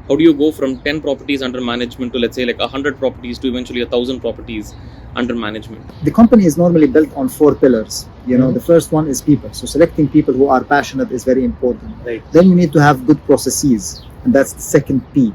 How do you go from 10 properties under management to, let's say, like 100 properties to eventually 1,000 properties under management? The company is normally built on 4 pillars. The first one is people. So selecting people who are passionate is very important. Right. Then you need to have good processes, and that's the second P.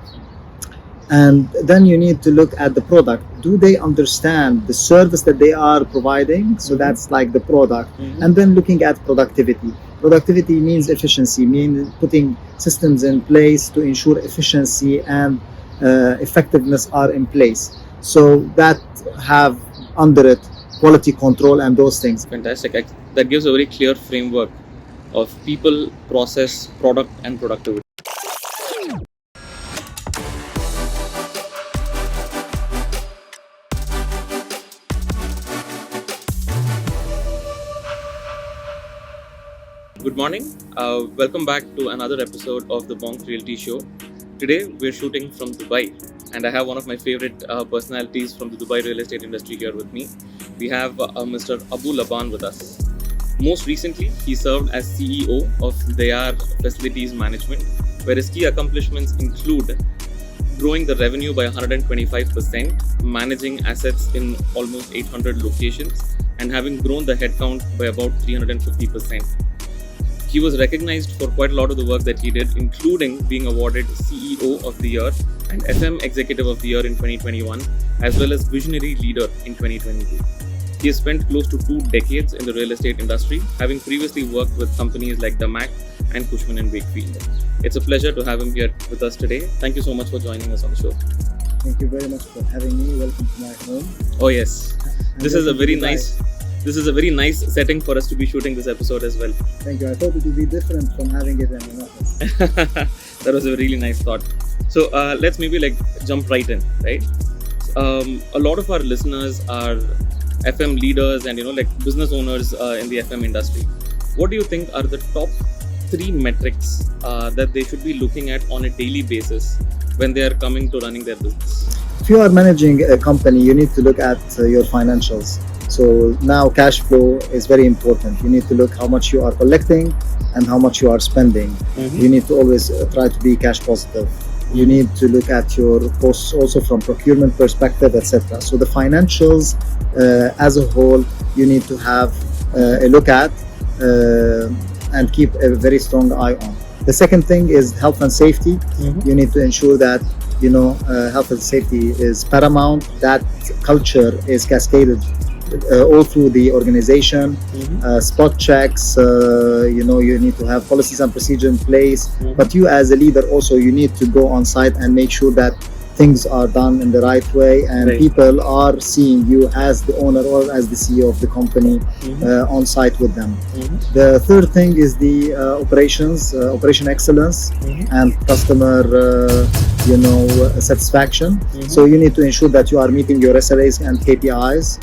And then you need to look at the product. Do they understand the service that they are providing? So that's like the product. And then looking at productivity. Productivity means efficiency, means putting systems in place to ensure efficiency and effectiveness are in place. So that have under it quality control and those things. Fantastic. That gives a very clear framework of people, process, product, and productivity. Good morning. Welcome back to another episode of the Bonk Realty Show. Today we're shooting from Dubai, and I have one of my favorite personalities from the Dubai real estate industry here with me. We have Mr. Abou Laban with us. Most recently, he served as CEO of Dayar Facilities Management, where his key accomplishments include growing the revenue by 125%, managing assets in almost 800 locations, and having grown the headcount by about 350%. He was recognized for quite a lot of the work that he did, including being awarded CEO of the Year and FM Executive of the Year in 2021, as well as Visionary Leader in 2022. He has spent close to 2 decades in the real estate industry, having previously worked with companies like Damac and Cushman & Wakefield. It's a pleasure to have him here with us today. Thank you so much for joining us on the show. Thank you very much for having me. Welcome to my home. Oh yes, this is a very nice setting for us to be shooting this episode as well. Thank you. I thought it would be different from having it in an office. That was a really nice thought. So let's maybe jump right in, right? A lot of our listeners are FM leaders and business owners in the FM industry. What do you think are the top 3 metrics that they should be looking at on a daily basis when they are coming to running their business? If you are managing a company, you need to look at your financials. So now cash flow is very important. You need to look how much you are collecting and how much you are spending. You need to always try to be cash positive. You need to look at your costs also from procurement perspective, etc. So the financials as a whole, you need to have a look at and keep a very strong eye on. The second thing is health and safety. You need to ensure that health and safety is paramount. That culture is cascaded all through the organization. Spot checks, you need to have policies and procedures in place. But you as a leader also, you need to go on site and make sure that things are done in the right way and people are seeing you as the owner or as the CEO of the company on site with them. The third thing is the operation excellence and customer satisfaction. So you need to ensure that you are meeting your SLAs and KPIs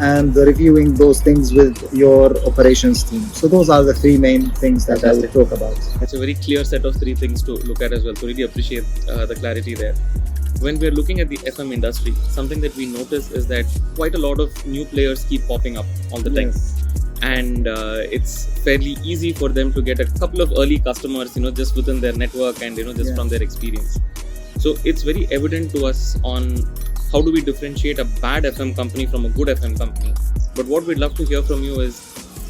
and reviewing those things with your operations team. So those are the 3 main things that I will talk about. It's a very clear set of 3 things to look at as well. So really appreciate the clarity there. When we're looking at the FM industry, something that we notice is that quite a lot of new players keep popping up all the time. And it's fairly easy for them to get a couple of early customers, just within their network and just from their experience. So it's very evident to us on how do we differentiate a bad FM company from a good FM company. But what we'd love to hear from you is,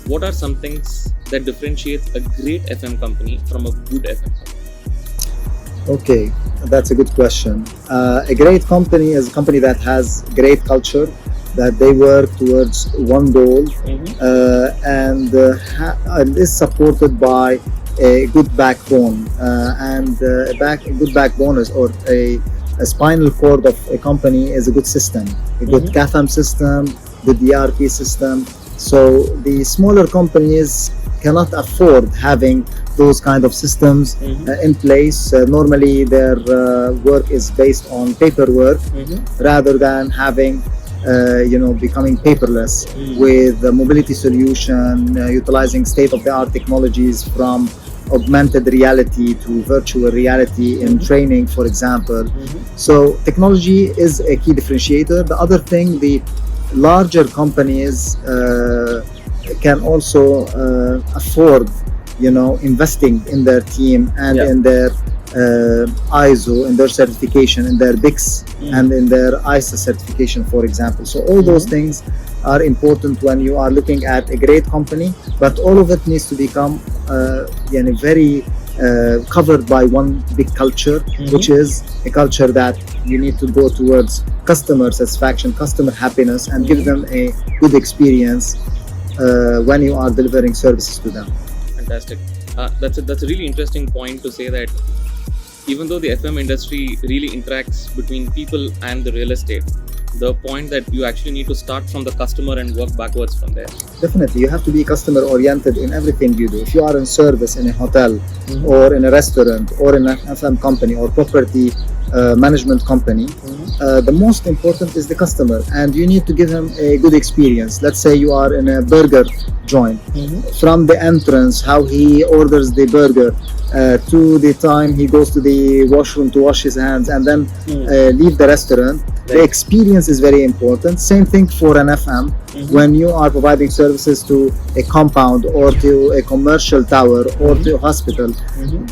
what are some things that differentiates a great FM company from a good FM company? Okay, that's a good question. A great company is a company that has great culture, that they work towards one goal and is supported by a good backbone. A good backbone or a spinal cord of a company is a good system, a good CAFM system, good ERP system. So the smaller companies cannot afford having those kind of systems in place. Normally their work is based on paperwork rather than having becoming paperless with the mobility solution, utilizing state-of-the-art technologies from augmented reality to virtual reality in training, for example. So technology is a key differentiator. The other thing, the larger companies can also afford investing in their team and in their ISO in their certification, in their BICS and in their ISA certification, for example. So all those things are important when you are looking at a great company, but all of it needs to become very covered by one big culture, which is a culture that you need to go towards customer satisfaction, customer happiness, and give them a good experience when you are delivering services to them. Fantastic. That's a really interesting point to say that even though the FM industry really interacts between people and the real estate, the point that you actually need to start from the customer and work backwards from there. Definitely, you have to be customer oriented in everything you do. If you are in service in a hotel or in a restaurant or in an FM company or property management company, the most important is the customer, and you need to give him a good experience. Let's say you are in a burger joint. From the entrance, how he orders the burger, to the time he goes to the washroom to wash his hands and then leave the restaurant. The experience is very important. Same thing for an FM. When you are providing services to a compound or to a commercial tower or to a hospital,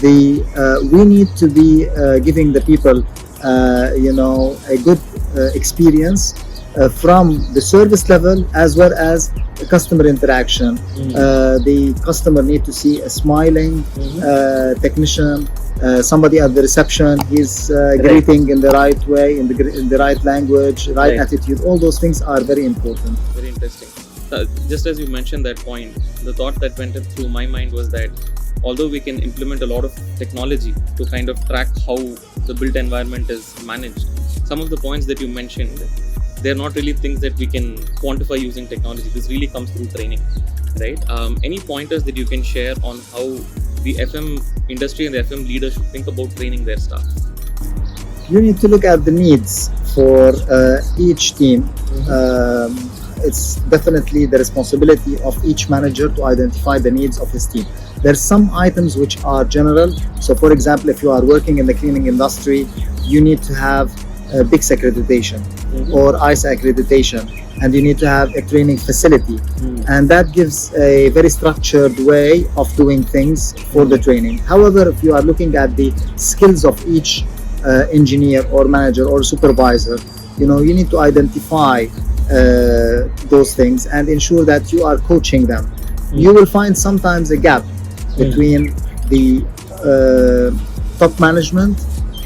we need to be giving the people a good experience from the service level as well as the customer interaction. The customer need to see a smiling technician, somebody at the reception. He's greeting in the right way, in the right language, right attitude. All those things are very important. Very interesting. Just as you mentioned that point, the thought that went through my mind was that although we can implement a lot of technology to kind of track how the built environment is managed, some of the points that you mentioned, they're not really things that we can quantify using technology. This really comes through training, right? Any pointers that you can share on how the FM industry and the FM leaders should think about training their staff? You need to look at the needs for each team. It's definitely the responsibility of each manager to identify the needs of his team. There's some items which are general. So for example, if you are working in the cleaning industry, you need to have a BICS accreditation or ISA accreditation, and you need to have a training facility. And that gives a very structured way of doing things for the training. However, if you are looking at the skills of each engineer or manager or supervisor, you need to identify those things and ensure that you are coaching them. You will find sometimes a gap between the top management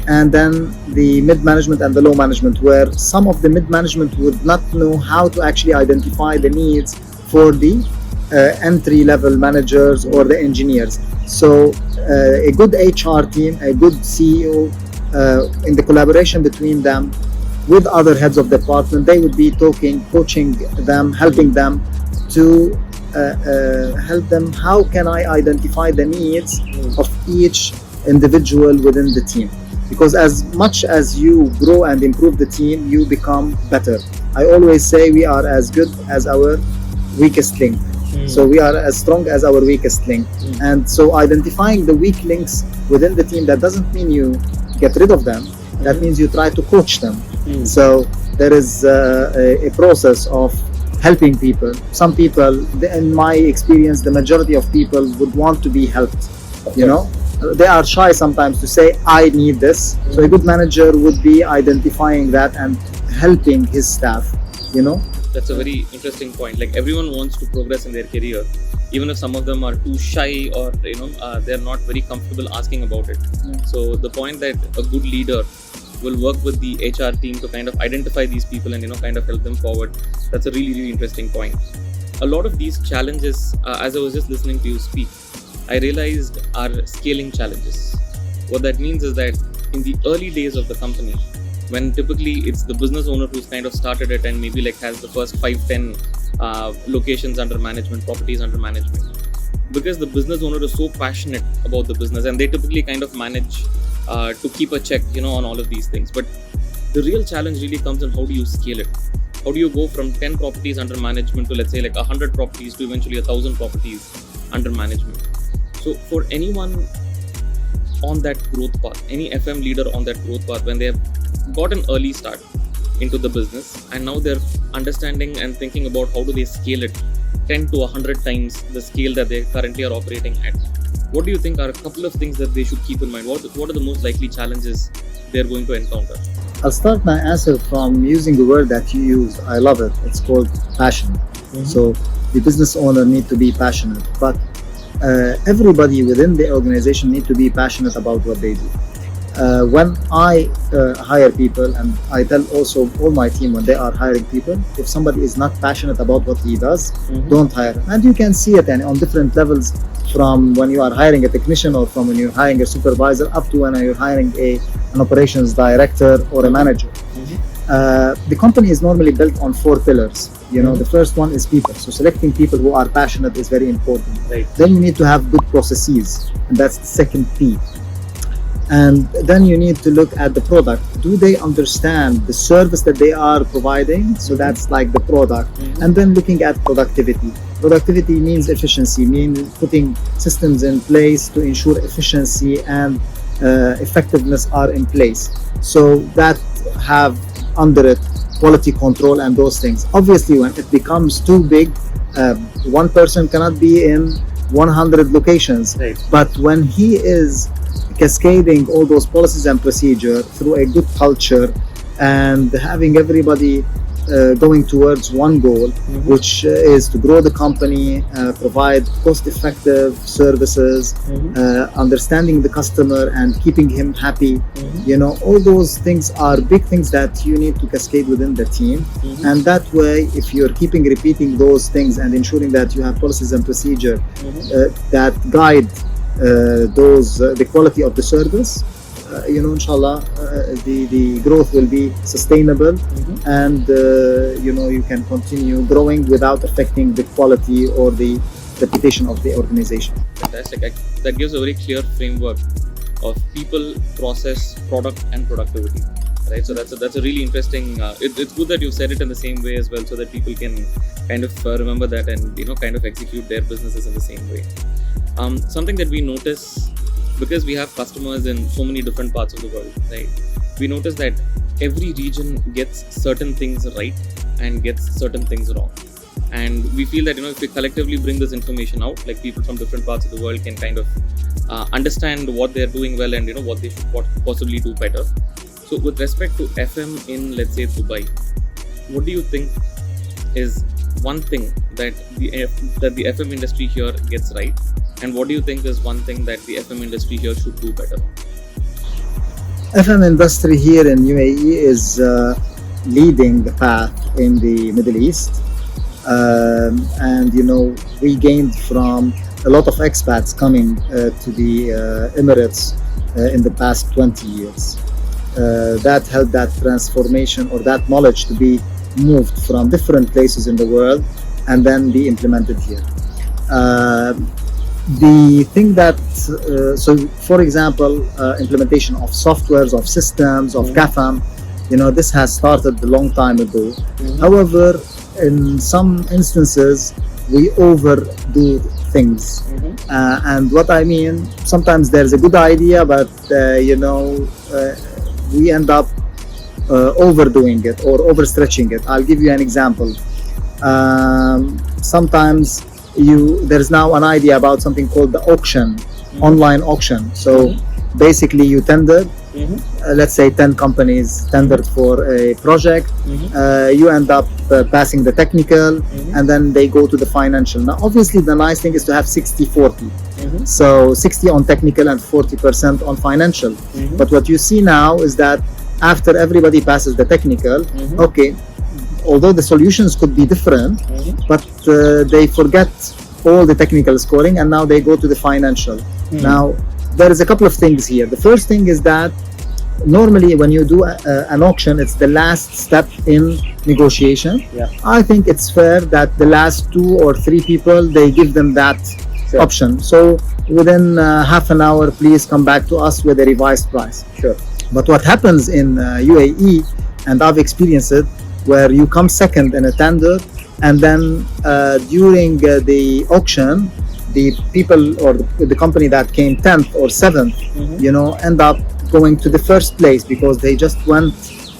and then the mid-management and the low management, where some of the mid-management would not know how to actually identify the needs for the entry-level managers or the engineers. So a good HR team, a good CEO, in the collaboration between them with other heads of department, they would be coaching them, helping them to help them, how can I identify the needs of each individual within the team? Because as much as you grow and improve the team, you become better. I always say we are as good as our weakest link. So we are as strong as our weakest link. And so identifying the weak links within the team, that doesn't mean you get rid of them. That means you try to coach them. So there is a process of helping people. Some people, in my experience, the majority of people would want to be helped. They are shy sometimes to say, I need this. So a good manager would be identifying that and helping his staff. That's a very interesting point. Like, everyone wants to progress in their career, even if some of them are too shy or they're not very comfortable asking about it. So the point that a good leader will work with the HR team to kind of identify these people and kind of help them forward, that's a really, really interesting point. A lot of these challenges, as I was just listening to you speak, I realized are scaling challenges. What that means is that in the early days of the company, when typically it's the business owner who's kind of started it and maybe has the first 5-10 locations under management, properties under management, because the business owner is so passionate about the business and they typically kind of manage to keep a check on all of these things. But the real challenge really comes in how do you scale it? How do you go from 10 properties under management to, let's say, 100 properties to eventually 1,000 properties under management? So for anyone on that growth path, any FM leader on that growth path, when they have got an early start into the business and now they're understanding and thinking about how do they scale it 10 to 100 times the scale that they currently are operating at, what do you think are a couple of things that they should keep in mind? What are the most likely challenges they're going to encounter? I'll start my answer from using the word that you used. I love it. It's called passion. So the business owner need to be passionate, but everybody within the organization need to be passionate about what they do. When I hire people, and I tell also all my team when they are hiring people, if somebody is not passionate about what he does, don't hire him. And you can see it on different levels, from when you are hiring a technician, or from when you're hiring a supervisor, up to when you're hiring an operations director or a manager. The company is normally built on 4 pillars. The first one is people. So selecting people who are passionate is very important. Right. Then you need to have good processes, and that's the second P. And then you need to look at the product. Do they understand the service that they are providing? So that's like the product. And then looking at productivity. Productivity means efficiency, means putting systems in place to ensure efficiency and effectiveness are in place. So that have under it quality control and those things. Obviously, when it becomes too big, one person cannot be in 100 locations. Right. But when he is cascading all those policies and procedure through a good culture and having everybody going towards one goal, which is to grow the company, provide cost-effective services, understanding the customer and keeping him happy. All those things are big things that you need to cascade within the team. And that way, if you're keeping repeating those things and ensuring that you have policies and procedure that guide the quality of the service, inshallah, the growth will be sustainable, and you can continue growing without affecting the quality or the reputation of the organization. Fantastic. That gives a very clear framework of people, process, product, and productivity. Right. So that's a really interesting. It's good that you said it in the same way as well, so that people can kind of remember that and kind of execute their businesses in the same way. Something that we notice, because we have customers in so many different parts of the world, right? We notice that every region gets certain things right and gets certain things wrong. And we feel that, if we collectively bring this information out, like people from different parts of the world can kind of understand what they're doing well and, what they should possibly do better. So with respect to FM in, let's say, Dubai, what do you think is one thing that the FM industry here gets right? And what do you think is one thing that the FM industry here should do better? FM industry here in UAE is leading the path in the Middle East. And we gained from a lot of expats coming to the Emirates in the past 20 years. That helped that transformation or that knowledge to be moved from different places in the world and then be implemented here. The thing that, so for example, implementation of softwares, of systems, of CAFAM, this has started a long time ago. However, in some instances, we overdo things. And what I mean, sometimes there's a good idea, but we end up overdoing it or overstretching it. I'll give you an example. Sometimes there's now an idea about something called the auction, online auction. So basically you tender, let's say 10 companies tendered for a project, you end up passing the technical, and then they go to the financial. Now obviously the nice thing is to have 60-40, so 60 on technical and 40% on financial. But what you see now is that after everybody passes the technical, okay, although the solutions could be different, but they forget all the technical scoring and now they go to the financial. Now there is a couple of things here. The first thing is that normally when you do an auction, it's the last step in negotiation. I think it's fair that the last 2 or 3 people, they give them that option. So within half an hour, please come back to us with a revised price. But what happens in UAE, and I've experienced it, where you come second in a tender, and then during the auction, the people or the company that came 10th or 7th, end up going to the first place because they just went,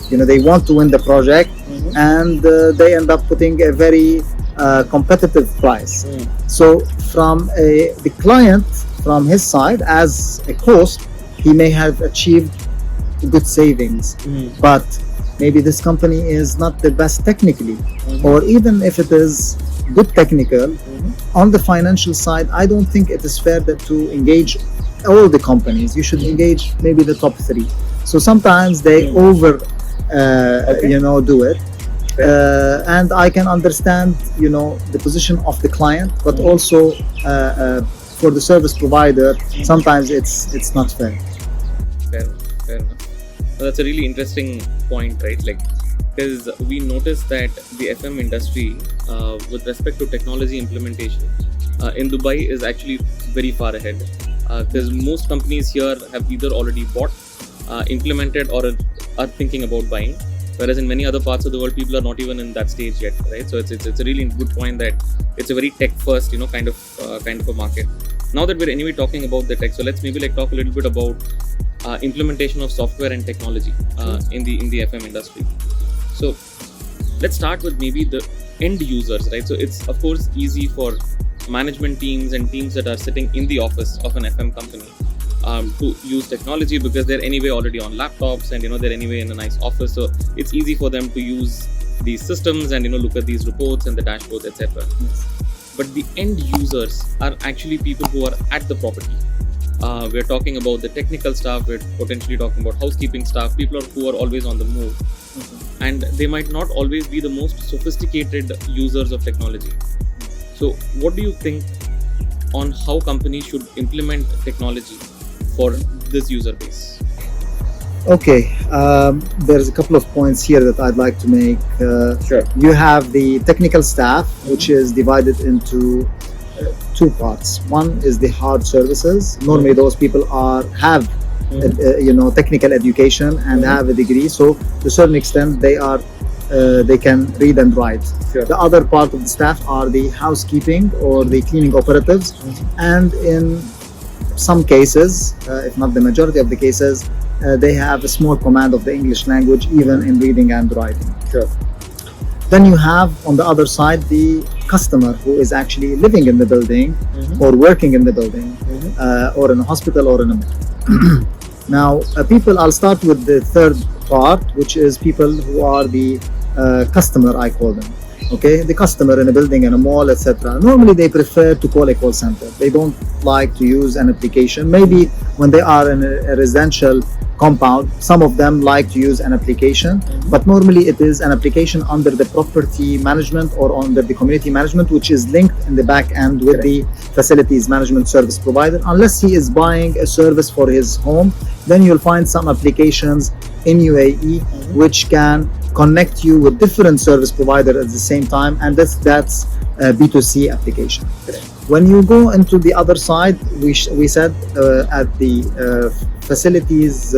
they want to win the project, and they end up putting a very competitive price. So from the client from his side, as a cost, he may have achieved good savings, but maybe this company is not the best technically, or even if it is good technical, on the financial side, I don't think it is fair that to engage all the companies. You should engage maybe the top three. So sometimes they do it. And I can understand, the position of the client, but also for the service provider, sometimes it's not fair. Fair enough. Fair enough. Well, that's a really interesting point, right? Like, because we noticed that the FM industry, with respect to technology implementation, in Dubai is actually very far ahead. Because most companies here have either already bought, implemented, or are thinking about buying. Whereas in many other parts of the world, people are not even in that stage yet, right? So it's a really good point that it's a very tech first, kind of a market. Now that we're anyway talking about the tech, so let's maybe talk a little bit about implementation of software and technology in the FM industry. So let's start with maybe the end users, right? So it's of course easy for management teams and teams that are sitting in the office of an FM company to use technology, because they're anyway already on laptops and they're anyway in a nice office, so it's easy for them to use these systems and look at these reports and the dashboards, etc. But the end users are actually people who are at the property. We're talking about the technical staff, we're potentially talking about housekeeping staff, people who are always on the move, and they might not always be the most sophisticated users of technology. So what do you think on how companies should implement technology for this user base? Okay, there's a couple of points here that I'd like to make. Sure. You have the technical staff, which is divided into two parts. One is the hard services. Normally, those people have technical education and have a degree, so to a certain extent they can read and write. Sure. The other part of the staff are the housekeeping or the cleaning operatives, and in some cases, if not the majority of the cases, they have a small command of the English language, even in reading and writing. Sure. Then you have on the other side the customer who is actually living in the building or working in the building, or in a hospital or in a now I'll start with the third part, which is people who are the customer, I call them. Okay, the customer in a building, in a mall, etc. Normally they prefer to call a call center. They don't like to use an application. Maybe when they are in a residential compound, some of them like to use an application, but normally it is an application under the property management or under the community management, which is linked in the back end with the facilities management service provider. Unless he is buying a service for his home, then you'll find some applications in UAE which can connect you with different service providers at the same time, and that's a B2C application. When you go into the other side, we said at the facilities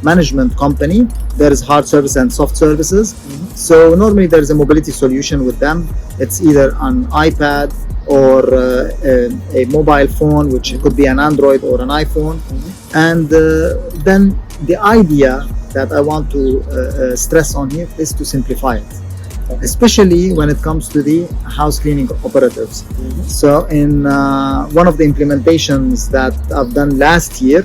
management company, there is hard service and soft services. So normally there is a mobility solution with them. It's either an iPad or a mobile phone, which could be an Android or an iPhone. And then the idea that I want to stress on here is to simplify it, especially when it comes to the house cleaning operatives. So in one of the implementations that I've done last year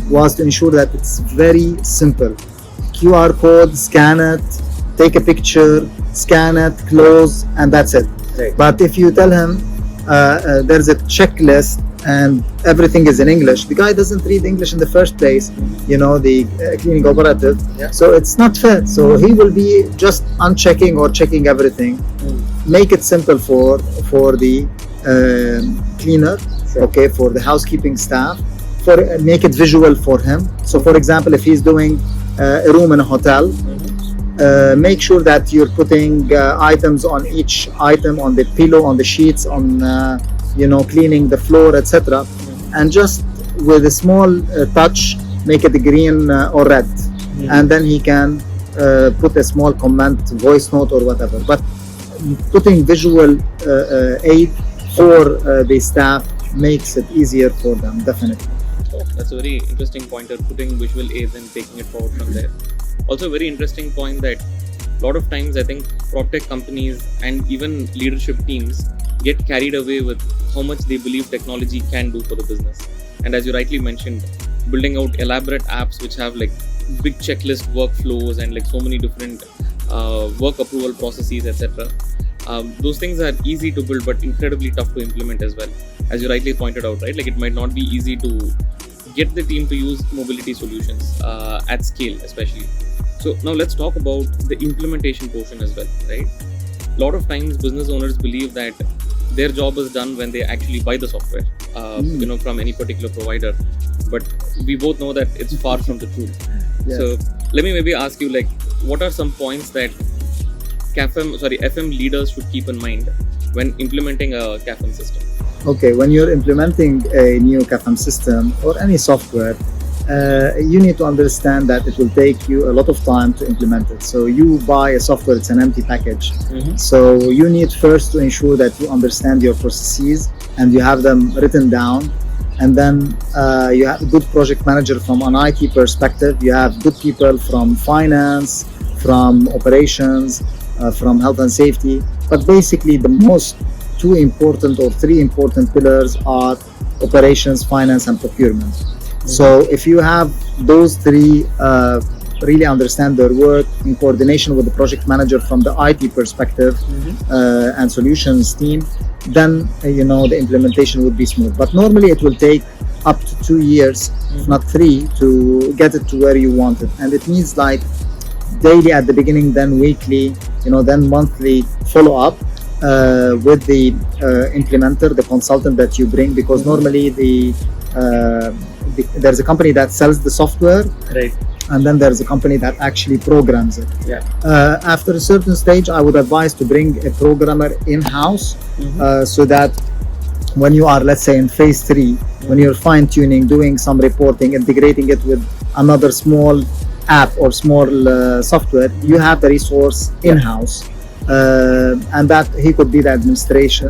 was to ensure that it's very simple. QR code, scan it, take a picture, scan it, close, and that's it. Right. But if you tell him there's a checklist and everything is in English, the guy doesn't read English in the first place, the cleaning operative. So it's not fair. So he will be just unchecking or checking everything. Make it simple for the cleaner, okay, for the housekeeping staff, make it visual for him. So for example, if he's doing a room in a hotel, make sure that you're putting items on each item, on the pillow, on the sheets, on cleaning the floor, etc. And just with a small touch, make it green or red, and then he can put a small comment, voice note or whatever. But putting visual aid for the staff makes it easier for them, definitely. Oh, that's a very interesting pointer, putting visual aids and taking it forward from there. Also a very interesting point that a lot of times I think PropTech companies and even leadership teams get carried away with how much they believe technology can do for the business. And as you rightly mentioned, building out elaborate apps which have like big checklist workflows and like so many different work approval processes, etc. Those things are easy to build but incredibly tough to implement as well, as you rightly pointed out, right? Like it might not be easy to get the team to use mobility solutions at scale, especially. So now let's talk about the implementation portion as well, right? A lot of times business owners believe that their job is done when they actually buy the software, from any particular provider. But we both know that it's far from the truth. Yes. So let me maybe ask you, like, what are some points that FM leaders should keep in mind when implementing a CAFM system? Okay, when you're implementing a new CAFM system or any software, you need to understand that it will take you a lot of time to implement it. So you buy a software, it's an empty package. So you need first to ensure that you understand your processes and you have them written down. And then you have a good project manager from an IT perspective. You have good people from finance, from operations, from health and safety. But basically the most two important or three important pillars are operations, finance, and procurement. So if you have those three really understand their work in coordination with the project manager from the IT perspective and solutions team, then the implementation would be smooth. But normally it will take up to 2 years, if not 3, to get it to where you want it. And it needs like daily at the beginning, then weekly, then monthly follow-up with the implementer, the consultant that you bring, because normally there's a company that sells the software, right, and then there's a company that actually programs it. Yeah. After a certain stage, I would advise to bring a programmer in-house, so that when you are, let's say, in phase 3, when you're fine-tuning, doing some reporting, integrating it with another small app or small software, you have the resource in-house. And that he could be the administrator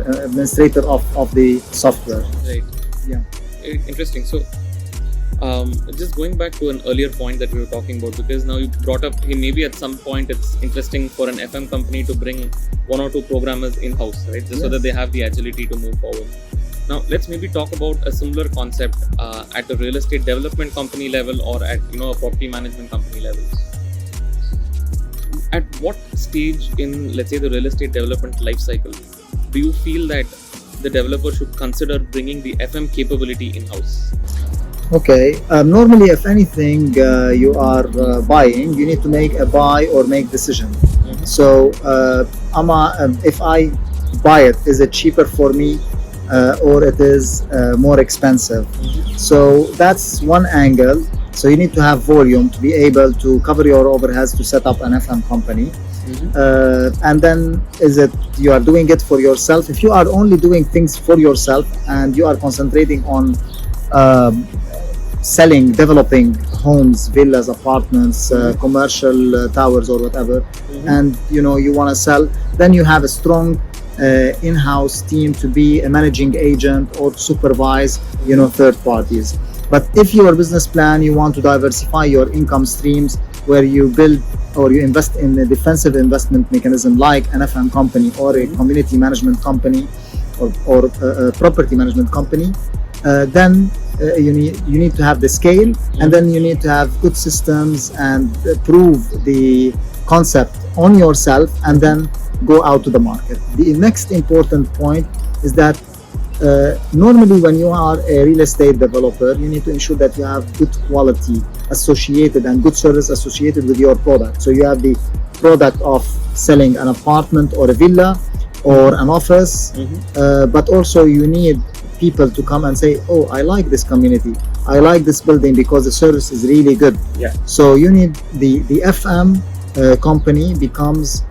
of the software. Right. Yeah. Interesting. So just going back to an earlier point that we were talking about, because now you brought up, maybe at some point it's interesting for an FM company to bring 1 or 2 programmers in-house, right? Just so that they have the agility to move forward. Now let's maybe talk about a similar concept at a real estate development company level or at a property management company level. At what stage in, let's say, the real estate development life cycle do you feel that the developer should consider bringing the FM capability in-house? Okay. Normally, if anything you are buying, you need to make a buy or make decision. So if I buy it, is it cheaper for me or it is more expensive? So that's one angle. So you need to have volume to be able to cover your overheads to set up an FM company. And then is it you are doing it for yourself? If you are only doing things for yourself and you are concentrating on developing homes, villas, apartments, commercial towers or whatever, and you want to sell, then you have a strong in-house team to be a managing agent or to supervise third parties. But if your business plan, you want to diversify your income streams, where you build or you invest in a defensive investment mechanism like an FM company or a community management company or a property management company, then you need to have the scale, and then you need to have good systems and prove the concept on yourself, and then go out to the market. The next important point is that normally when you are a real estate developer, you need to ensure that you have good quality associated and good service associated with your product. So you have the product of selling an apartment or a villa or an office, but also you need people to come and say, oh, I like this community, I like this building because the service is really good. Yeah. So you need the FM company becomes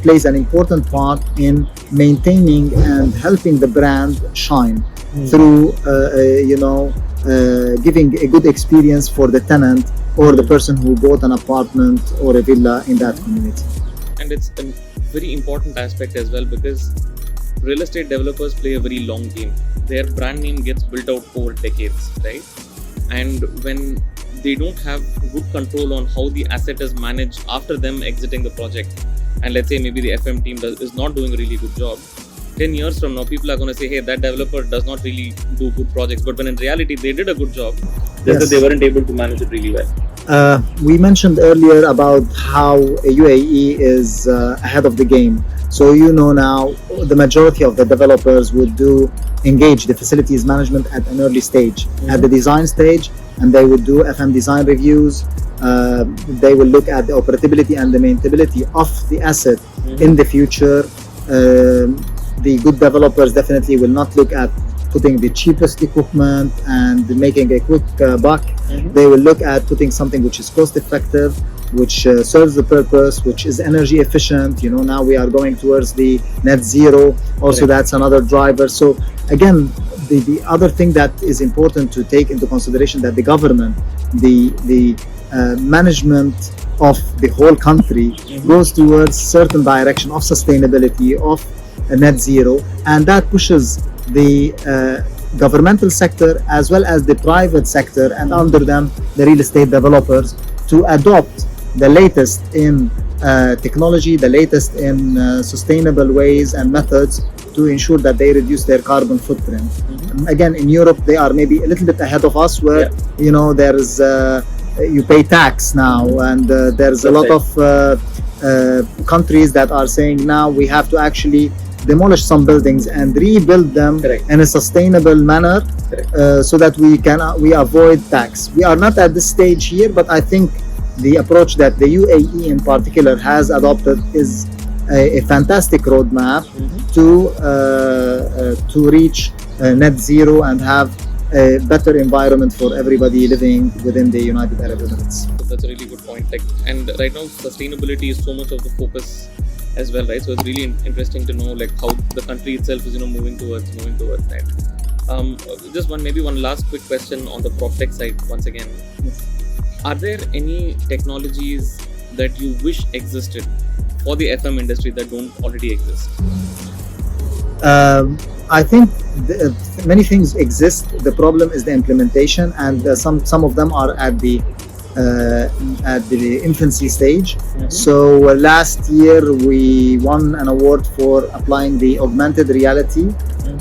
plays an important part in maintaining and helping the brand shine through giving a good experience for the tenant or the person who bought an apartment or a villa in that community. And it's a very important aspect as well, because real estate developers play a very long game. Their brand name gets built out over decades, right? And when they don't have good control on how the asset is managed after them exiting the project, and let's say maybe the FM team is not doing a really good job, 10 years from now, people are going to say, hey, that developer does not really do good projects. But when in reality, they did a good job, just that they weren't able to manage it really well. We mentioned earlier about how UAE is ahead of the game. So now the majority of the developers would engage the facilities management at an early stage, at the design stage, and they would do FM design reviews. They will look at the operability and the maintainability of the asset in the future. The good developers definitely will not look at putting the cheapest equipment and making a quick buck. They will look at putting something which is cost effective, which serves the purpose, which is energy efficient. Now we are going towards the net zero. Also, that's another driver. So again, the other thing that is important to take into consideration, that the government, the management of the whole country goes towards certain direction of sustainability, of net zero, and that pushes the governmental sector as well as the private sector, and under them the real estate developers, to adopt the latest in technology, the latest in sustainable ways and methods to ensure that they reduce their carbon footprint. Again, in Europe, they are maybe a little bit ahead of us, where there's you pay tax now, and there's a lot of countries that are saying now we have to actually demolish some buildings and rebuild them in a sustainable manner, so that we avoid tax. We are not at this stage here, but I think the approach that the UAE in particular has adopted is a fantastic roadmap to reach net zero and have a better environment for everybody living within the United Arab Emirates. That's a really good point. And right now, sustainability is so much of the focus as well, right? So it's really interesting to know how the country itself is moving towards that. Just one last quick question on the PropTech side once again. Are there any technologies that you wish existed for the FM industry that don't already exist? I think many things exist. The problem is the implementation, and some of them are at the infancy stage. So last year we won an award for applying the augmented reality,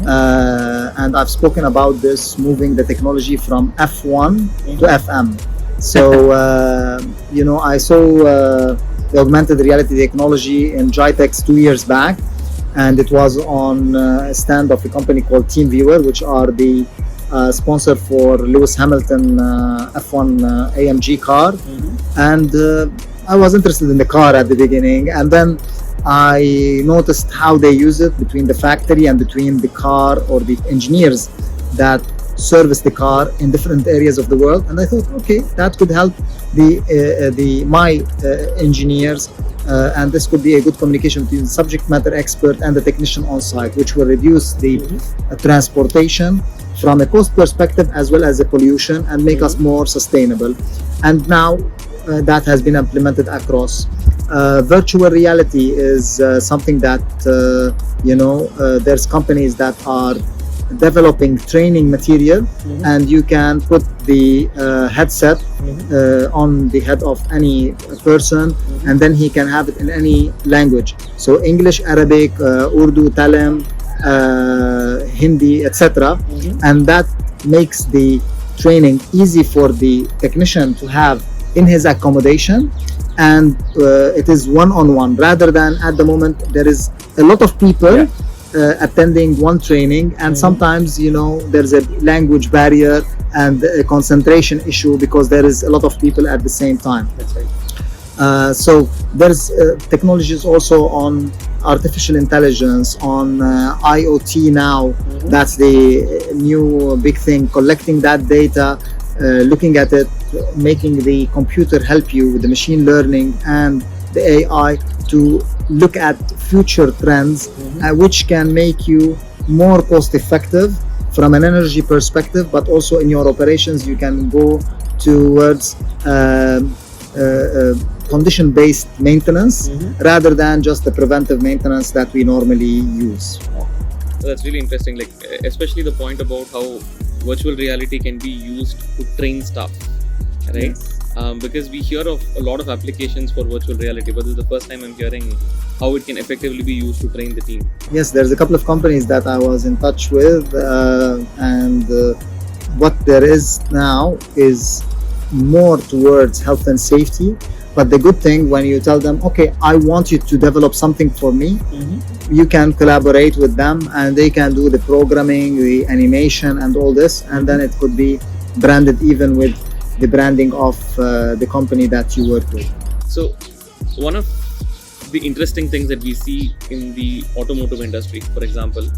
and I've spoken about this, moving the technology from F1 to FM. So I saw the augmented reality technology in GITEX 2 years back, and it was on a stand of a company called TeamViewer, which are the sponsor for Lewis Hamilton F1 AMG car. And I was interested in the car at the beginning, and then I noticed how they use it between the factory and between the car, or the engineers that service the car in different areas of the world. And I thought, okay, that could help my engineers, and this could be a good communication between the subject matter expert and the technician on site, which will reduce the transportation from a cost perspective as well as a pollution, and make us more sustainable. And now that has been implemented across. Virtual reality is something that there's companies that are developing training material, and you can put the headset on the head of any person, and then he can have it in any language. So English, Arabic, Urdu, Talim, Hindi, etc. And that makes the training easy for the technician to have in his accommodation, and it is one-on-one, rather than at the moment there is a lot of people attending one training, and sometimes there's a language barrier and a concentration issue because there is a lot of people at the same time. That's right. So there's technologies also on artificial intelligence, on IoT now. That's the new big thing, collecting that data, looking at it, making the computer help you with the machine learning and the AI to look at future trends, which can make you more cost effective from an energy perspective, but also in your operations you can go towards condition-based maintenance rather than just the preventive maintenance that we normally use. So that's really interesting, especially the point about how virtual reality can be used to train staff, right? because we hear of a lot of applications for virtual reality, but this is the first time I'm hearing how it can effectively be used to train the team. Yes, there's a couple of companies that I was in touch with, and what there is now is more towards health and safety. But the good thing, when you tell them, okay, I want you to develop something for me, you can collaborate with them and they can do the programming, the animation, and all this, and then it could be branded even with the branding of the company that you work with. So, one of the interesting things that we see in the automotive industry, for example,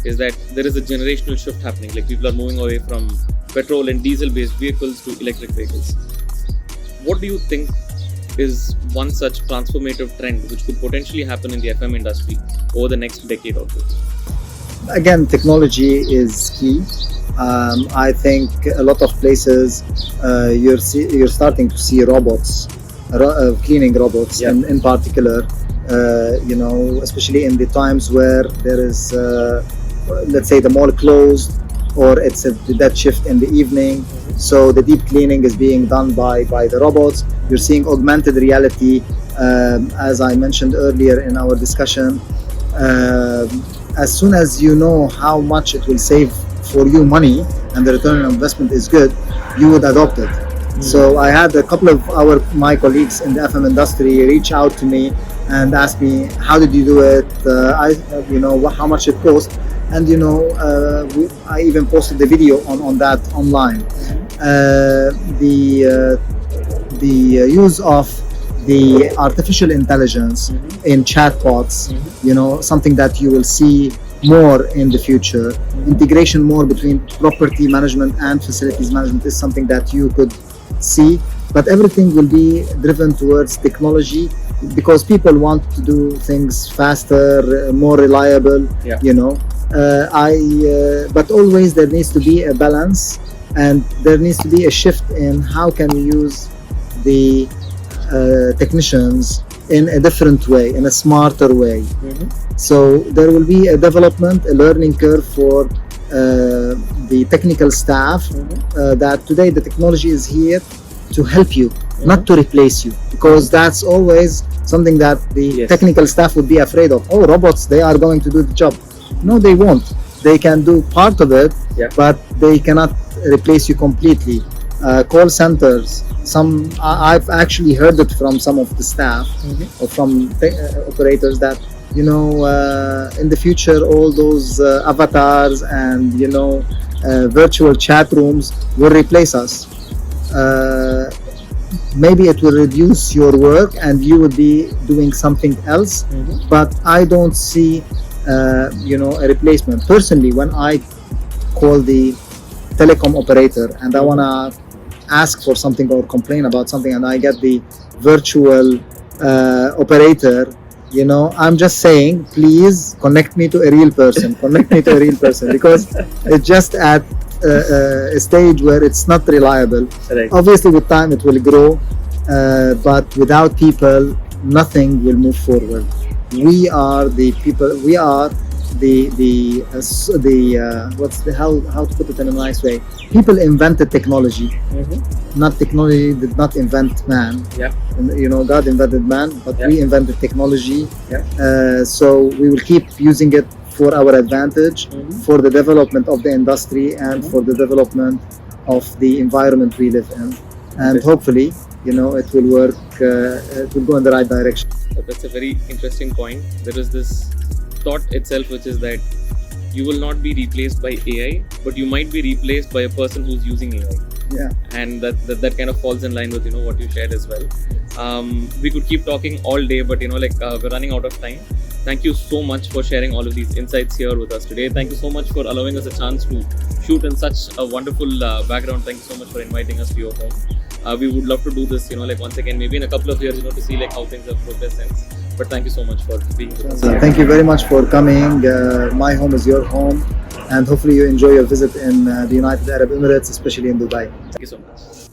is that there is a generational shift happening. Like, people are moving away from petrol and diesel-based vehicles to electric vehicles. What do you think is one such transformative trend which could potentially happen in the FM industry over the next decade or so? Again, technology is key. I think a lot of places you're starting to see robots, cleaning robots, in particular. Especially in the times where there is, let's say, the mall closed, or it's the dead shift in the evening. So the deep cleaning is being done by the robots. You're seeing augmented reality, as I mentioned earlier in our discussion. As soon as you know how much it will save for you money and the return on investment is good, you would adopt it. So I had a couple of my colleagues in the FM industry reach out to me and ask me, how did you do it? How much it cost? And I even posted the video on that online. The use of the artificial intelligence in chatbots, something that you will see more in the future. Integration more between property management and facilities management is something that you could see, but everything will be driven towards technology because people want to do things faster, more reliable. But always there needs to be a balance, and there needs to be a shift in how can we use the technicians in a different way, in a smarter way. So there will be a development, a learning curve for the technical staff, that today the technology is here to help you, not to replace you, because that's always something that the technical staff would be afraid of. Oh, robots, they are going to do the job. No, they won't. They can do part of it, but they cannot replace you completely. Call centers, I've actually heard it from some of the staff or from operators that in the future all those avatars and virtual chat rooms will replace us. Maybe it will reduce your work and you would be doing something else, but I don't see a replacement. Personally, when I call the telecom operator and I want to ask for something or complain about something and I get the virtual operator, I'm just saying, please connect me to a real person, because it's just at a stage where it's not reliable. Obviously with time it will grow, but without people nothing will move forward. We are the people, we are how to put it in a nice way, people invented technology. Not technology did not invent man. God invented man, but we invented technology. So we will keep using it for our advantage, for the development of the industry and for the development of the environment we live in, and hopefully it will work, it will go in the right direction. That's a very interesting point. There is this thought itself, which is that you will not be replaced by AI, but you might be replaced by a person who's using AI. And that kind of falls in line with what you shared as well. We could keep talking all day, but we're running out of time. Thank you so much for sharing all of these insights here with us today. Thank you so much for allowing us a chance to shoot in such a wonderful background. Thank you so much for inviting us to your home. We would love to do this, once again, maybe in a couple of years, to see how things have progressed since. But thank you so much for being with us. Thank you very much for coming. My home is your home, and hopefully you enjoy your visit in the United Arab Emirates, especially in Dubai. Thank you so much.